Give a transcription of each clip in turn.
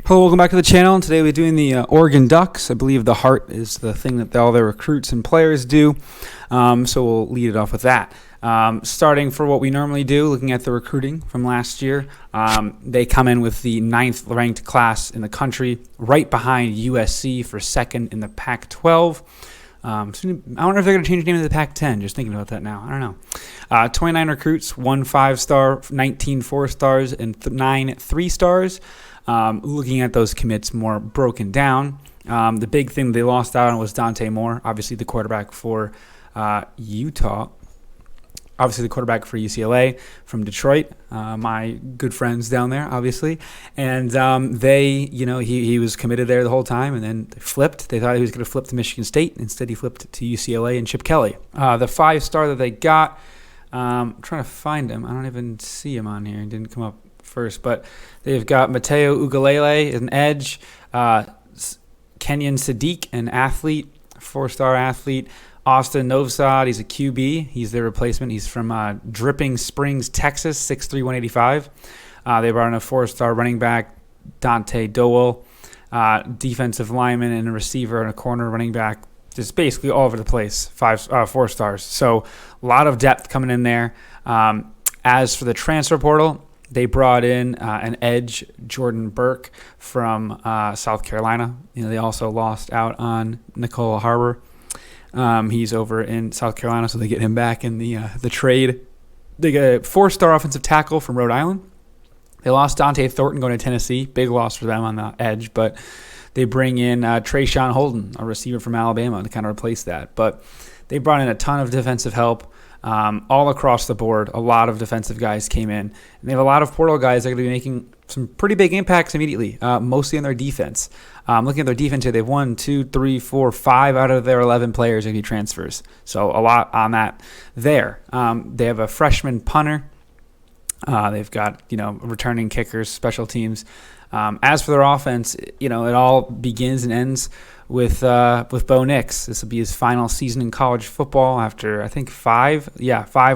Hello, welcome back to the channel. And today we're doing the Oregon Ducks. I believe the heart is the thing that all their recruits and players do. So we'll lead it off with that. Starting for what we normally do, looking at the recruiting from last year, they come in with the 9th ranked class in the country, right behind USC for second in the Pac-12. I wonder if they're going to change the name of the Pac-10. Just thinking about that now. I don't know. 29 recruits, 1 5-star, 19 4-stars, and 9 3-stars. Looking at those commits more broken down, the big thing they lost out on was Dante Moore, obviously the quarterback for Utah, obviously the quarterback for UCLA from Detroit, my good friends down there, obviously. And he was committed there the whole time, and then they flipped. They thought he was going to flip to Michigan State. Instead, he flipped to UCLA and Chip Kelly. The 5-star that they got, I'm trying to find him. I don't even see him on here. He didn't come up first, but they've got Mateo Ugalele, an edge, Kenyon Sadiq, an athlete, 4-star athlete, Austin Novsad, he's a QB, he's their replacement, he's from Dripping Springs, Texas, 6'3", 185. They brought in a 4-star running back, Dante Dowell, defensive lineman and a receiver and a corner running back, just basically all over the place, 4 stars. So a lot of depth coming in there. As for the transfer portal, they brought in an edge, Jordan Burke from South Carolina. They also lost out on Nicole Harbor. He's over in South Carolina, so they get him back in the trade. They get a 4-star offensive tackle from Rhode Island. They lost Dante Thornton going to Tennessee. Big loss for them on the edge, but they bring in Trayshawn Holden, a receiver from Alabama, to kind of replace that. But they brought in a ton of defensive help. All across the board, a lot of defensive guys came in. And they have a lot of portal guys that are going to be making some pretty big impacts immediately, mostly on their defense. Looking at their defense here, they've 1, 2, 3, 4, 5 out of their 11 players going to be transfers. So a lot on that there. They have a freshman punter. They've got, returning kickers, special teams. As for their offense, it all begins and ends with Bo Nix. This will be his final season in college football after, I think, 5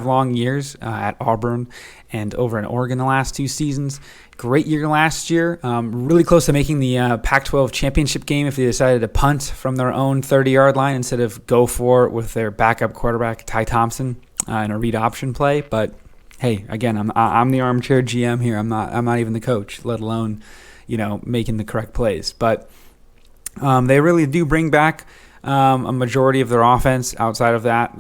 long years at Auburn and over in Oregon the last 2 seasons. Great year last year. Really close to making the Pac-12 championship game if they decided to punt from their own 30-yard line instead of go for it with their backup quarterback, Ty Thompson, in a read option play. But hey, again, I'm the armchair GM here. I'm not even the coach, let alone making the correct plays. But they really do bring back a majority of their offense. Outside of that,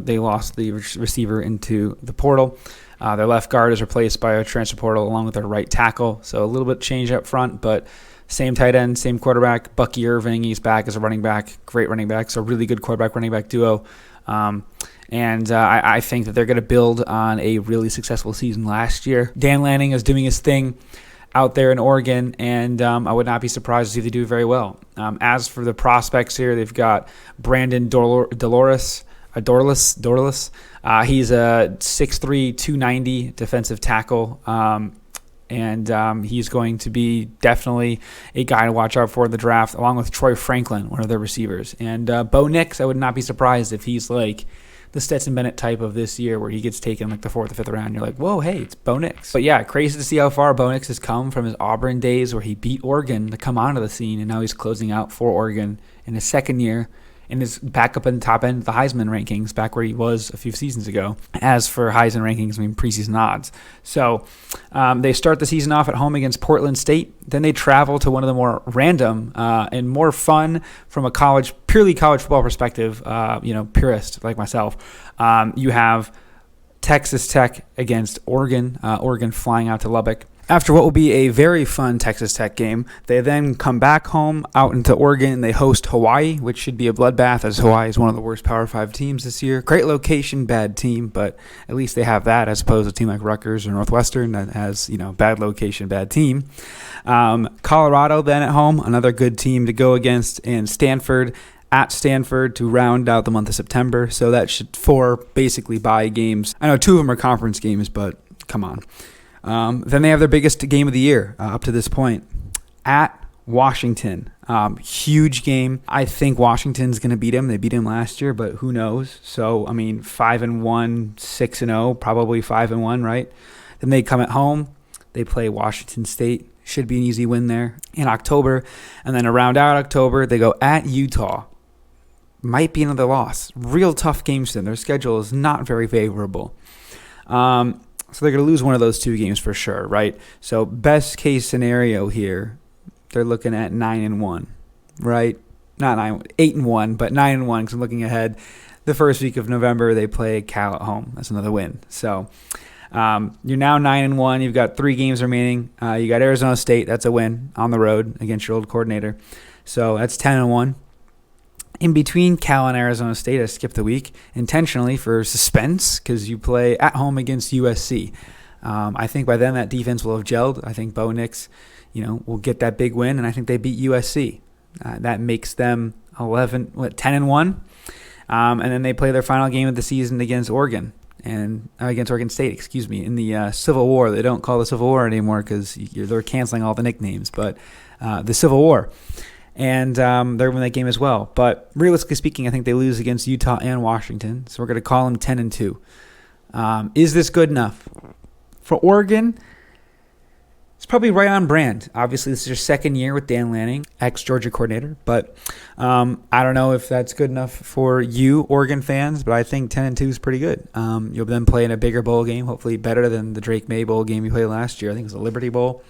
they lost the receiver into the portal. Their left guard is replaced by a transfer portal along with their right tackle. So a little bit change up front, but same tight end, same quarterback. Bucky Irving, he's back as a running back. Great running back. So really good quarterback-running back duo. And I think that they're going to build on a really successful season last year. Dan Lanning is doing his thing out there in Oregon, and I would not be surprised to see if they do very well. As for the prospects here, they've got Brandon Dorlis. He's a 6'3", 290 defensive tackle, and he's going to be definitely a guy to watch out for in the draft, along with Troy Franklin, one of their receivers. And Bo Nix, I would not be surprised if he's like the Stetson Bennett type of this year where he gets taken like the 4th or 5th round. You're like, whoa, hey, it's Bo Nix. But yeah, crazy to see how far Bo Nix has come from his Auburn days where he beat Oregon to come onto the scene, and now he's closing out for Oregon in his second year and is back up in the top end of the Heisman rankings, back where he was a few seasons ago. As for Heisman rankings, preseason odds. So they start the season off at home against Portland State. Then they travel to one of the more random and more fun from a purely college football perspective, purist like myself. You have Texas Tech against Oregon, Oregon flying out to Lubbock. After what will be a very fun Texas Tech game, they then come back home out into Oregon and they host Hawaii, which should be a bloodbath as Hawaii is one of the worst Power 5 teams this year. Great location, bad team, but at least they have that as opposed to a team like Rutgers or Northwestern that has, bad location, bad team. Colorado then at home, another good team to go against, and Stanford at Stanford to round out the month of September. So that should 4 basically bye games. I know 2 of them are conference games, but come on. Then they have their biggest game of the year up to this point at Washington. Huge game. I think Washington's going to beat them. They beat them last year, but who knows? So, 5-1, 6-0, probably 5-1, right? Then they come at home. they play Washington State. Should be an easy win there in October. And then to round out October, they go at Utah. Might be another loss. Real tough games for them. Their schedule is not very favorable. So they're going to lose one of those two games for sure, right? So best case scenario here, they're looking at 9-1, right? Not 8-1, but 9-1 because I'm looking ahead. The first week of November, they play Cal at home. That's another win. So you're now 9-1. You've got 3 games remaining. You got Arizona State. That's a win on the road against your old coordinator. So that's 10-1. In between Cal and Arizona State, I skipped a week intentionally for suspense because you play at home against USC. I think by then that defense will have gelled. I think Bo Nix, will get that big win, and I think they beat USC. That makes them 10-1. And then they play their final game of the season against Oregon. And against Oregon State, in the Civil War. They don't call it the Civil War anymore because they're canceling all the nicknames, but the Civil War. And they're winning that game as well. But realistically speaking, I think they lose against Utah and Washington, so we're going to call them 10-2. Is this good enough? For Oregon, it's probably right on brand. Obviously, this is your second year with Dan Lanning, ex-Georgia coordinator. But I don't know if that's good enough for you, Oregon fans, but I think 10-2 is pretty good. You'll then play in a bigger bowl game, hopefully better than the Drake May Bowl game you played last year. I think it was the Liberty Bowl.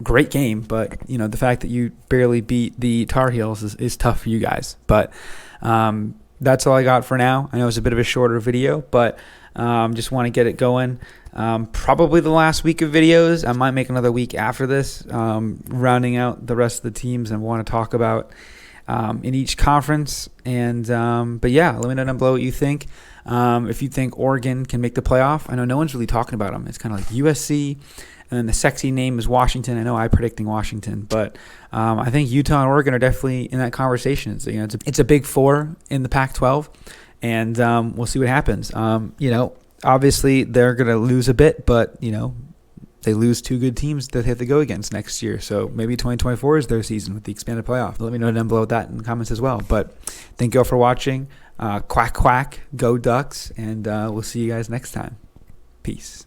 Great game, but the fact that you barely beat the Tar Heels is tough for you guys. But that's all I got for now. I know it's a bit of a shorter video, but just want to get it going. Probably the last week of videos. I might make another week after this, rounding out the rest of the teams and want to talk about in each conference. And but yeah, let me know down below what you think. If you think Oregon can make the playoff, I know no one's really talking about them. It's kind of like USC. And then the sexy name is Washington. I know I'm predicting Washington, but I think Utah and Oregon are definitely in that conversation. So, it's a big four in the Pac-12, and we'll see what happens. Obviously they're going to lose a bit, but they lose 2 good teams that they have to go against next year. So maybe 2024 is their season with the expanded playoff. Let me know down below that in the comments as well. But thank you all for watching. Quack, quack, go Ducks, and we'll see you guys next time. Peace.